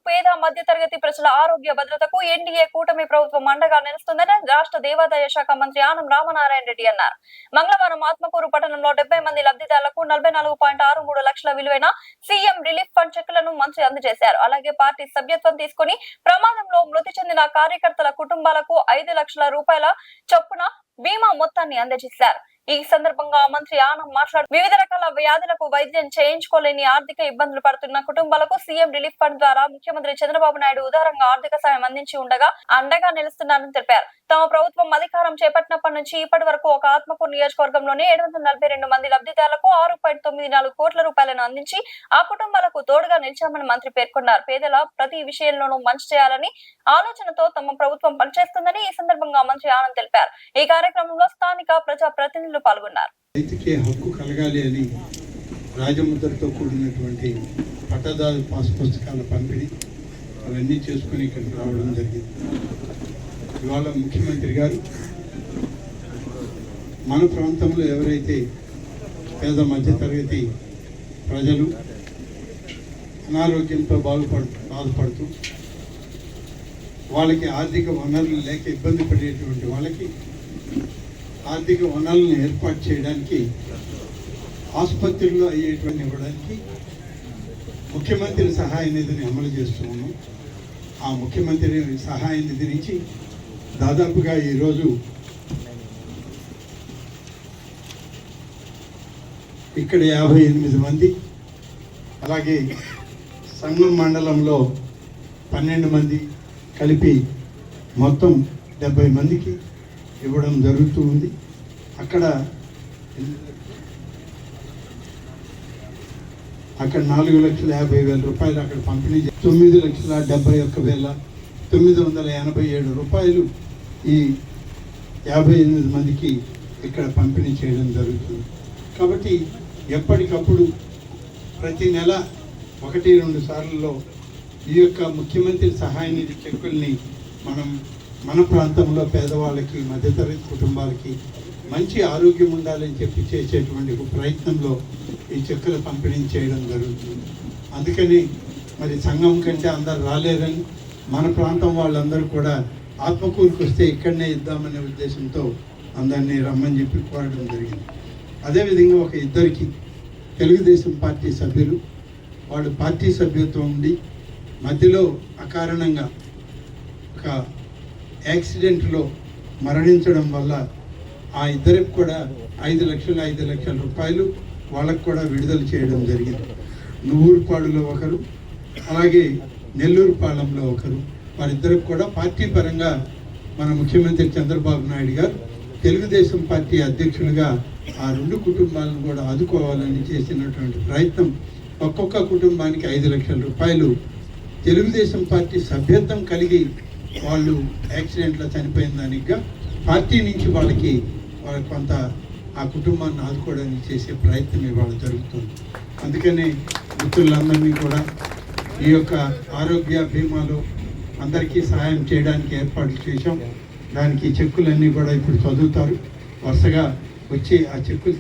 పేద మధ్యతరగతి ప్రజల ఆరోగ్య భద్రతకు ఎన్డీఏ కూటమి ప్రభుత్వం అండగా నిలుస్తుందని రాష్ట్ర దేవాదాయ శాఖ మంత్రి ఆనం రామనారాయణ రెడ్డి అన్నారు. మంగళవారం ఆత్మకూరు పట్టణంలో 70 మంది లబ్ధిదారులకు 44.63 లక్షల విలువైన సీఎం రిలీఫ్ ఫండ్ చెక్కులను మంత్రి అందజేశారు. అలాగే పార్టీ సభ్యత్వం తీసుకుని ప్రమాదంలో మృతి చెందిన కార్యకర్తల కుటుంబాలకు 5 లక్షల రూపాయల చొప్పున బీమా మొత్తాన్ని అందజేశారు. ఈ సందర్భంగా మంత్రి ఆనం మాట్లాడుతూ వివిధ రకాల వ్యాధులకు వైద్యం చేయించుకోలేని ఆర్థిక ఇబ్బందులు పడుతున్న కుటుంబాలకు సీఎం రిలీఫ్ ఫండ్ ద్వారా ముఖ్యమంత్రి చంద్రబాబు నాయుడు ఉదారంగా ఆర్థిక సాయం అందించి ఉండగా అండగా నిలుస్తున్నారని తెలిపారు. తమ ప్రభుత్వం అధికారం చేపట్టినప్పటి నుంచి ఇప్పటి వరకు ఒక ఆత్మకూరు నియోజకవర్గంలోనే 742 మంది లబ్ధిదారులకు 6.94 కోట్ల రూపాయలను అందించి ఆ కుటుంబాలకు తోడుగా నిలిచామని మంత్రి పేర్కొన్నారు. పేదల ప్రతి విషయంలోనూ మంచి చేయాలని ఆలోచనతో తమ ప్రభుత్వం పనిచేస్తుందని ఈ సందర్భంగా మంత్రి ఆనం తెలిపారు. ఈ కార్యక్రమంలో స్థానిక ప్రజా ప్రతినిధులు పాల్గొన్నారు. రైతుకి హక్కు కలగాలి అని రాజముద్రతో కూడినటువంటి పట్టదారు పాస్ పుస్తకాల పంపిణీ అవన్నీ చేసుకుని ఇక్కడికి రావడం జరిగింది. ఇవాళ ముఖ్యమంత్రి గారు మన ప్రాంతంలో ఎవరైతే పేద మధ్యతరగతి ప్రజలు అనారోగ్యంతో బాధపడుతూ వాళ్ళకి ఆర్థిక వనరులు లేక ఇబ్బంది పడేటువంటి వాళ్ళకి ఆర్థిక వనరులను ఏర్పాటు చేయడానికి ఆసుపత్రుల్లో అయ్యేటువంటి ఇవ్వడానికి ముఖ్యమంత్రి సహాయ నిధిని అమలు చేస్తూ ఉన్నాం. ఆ ముఖ్యమంత్రి సహాయ నిధి నుంచి దాదాపుగా ఈరోజు ఇక్కడ 58 మంది, అలాగే సంగం మండలంలో 12 మంది కలిపి మొత్తం 70 మందికి ఇవ్వడం జరుగుతూ ఉంది. అక్కడ 4,50,000 రూపాయలు అక్కడ పంపిణీ 9,71,987 రూపాయలు ఈ 58 మందికి ఇక్కడ పంపిణీ చేయడం జరుగుతుంది. కాబట్టి ఎప్పటికప్పుడు ప్రతి నెల 1-2 సార్లలో ఈ యొక్క ముఖ్యమంత్రి సహాయ నిధి చెక్కుల్ని మన ప్రాంతంలో పేదవాళ్ళకి మధ్యతరగతి కుటుంబాలకి మంచి ఆరోగ్యం ఉండాలని చెప్పి చేసేటువంటి ఒక ప్రయత్నంలో ఈ చెక్కుల పంపిణీ చేయడం జరుగుతుంది. అందుకని మరి సంఘం కంటే అందరు రాలేరని మన ప్రాంతం వాళ్ళందరూ కూడా ఆత్మకూరుకు వస్తే ఇక్కడనే ఇద్దామనే ఉద్దేశంతో అందరినీ రమ్మని చెప్పి కోరడం జరిగింది. అదేవిధంగా ఒక ఇద్దరికి తెలుగుదేశం పార్టీ సభ్యులు వాళ్ళు పార్టీ సభ్యత్వం ఉండి మధ్యలో అకారణంగా ఒక యాక్సిడెంట్లో మరణించడం వల్ల ఆ ఇద్దరికి కూడా 5 లక్షల రూపాయలు వాళ్ళకు కూడా విడుదల చేయడం జరిగింది. నువ్వూరుపాడులో ఒకరు, అలాగే నెల్లూరుపాలెంలో ఒకరు, వారిద్దరికి కూడా పార్టీ పరంగా మన ముఖ్యమంత్రి చంద్రబాబు నాయుడు గారు తెలుగుదేశం పార్టీ అధ్యక్షులుగా ఆ 2 కుటుంబాలను కూడా ఆదుకోవాలని చేసినటువంటి ప్రయత్నం. ఒక్కొక్క కుటుంబానికి 5 లక్షల రూపాయలు తెలుగుదేశం పార్టీ సభ్యత్వం కలిగి వాళ్ళు యాక్సిడెంట్లో చనిపోయిన దానిగా పార్టీ నుంచి వాళ్ళకి కొంత ఆ కుటుంబాన్ని ఆదుకోవడానికి చేసే ప్రయత్నం ఇవాళ జరుగుతుంది. అందుకనే మిత్రులందరినీ కూడా ఈ యొక్క ఆరోగ్య బీమాలో అందరికీ సహాయం చేయడానికి ఏర్పాట్లు చేశాం. దానికి చెక్కులన్నీ కూడా ఇప్పుడు చదువుతారు. వరుసగా వచ్చి ఆ చెక్కులు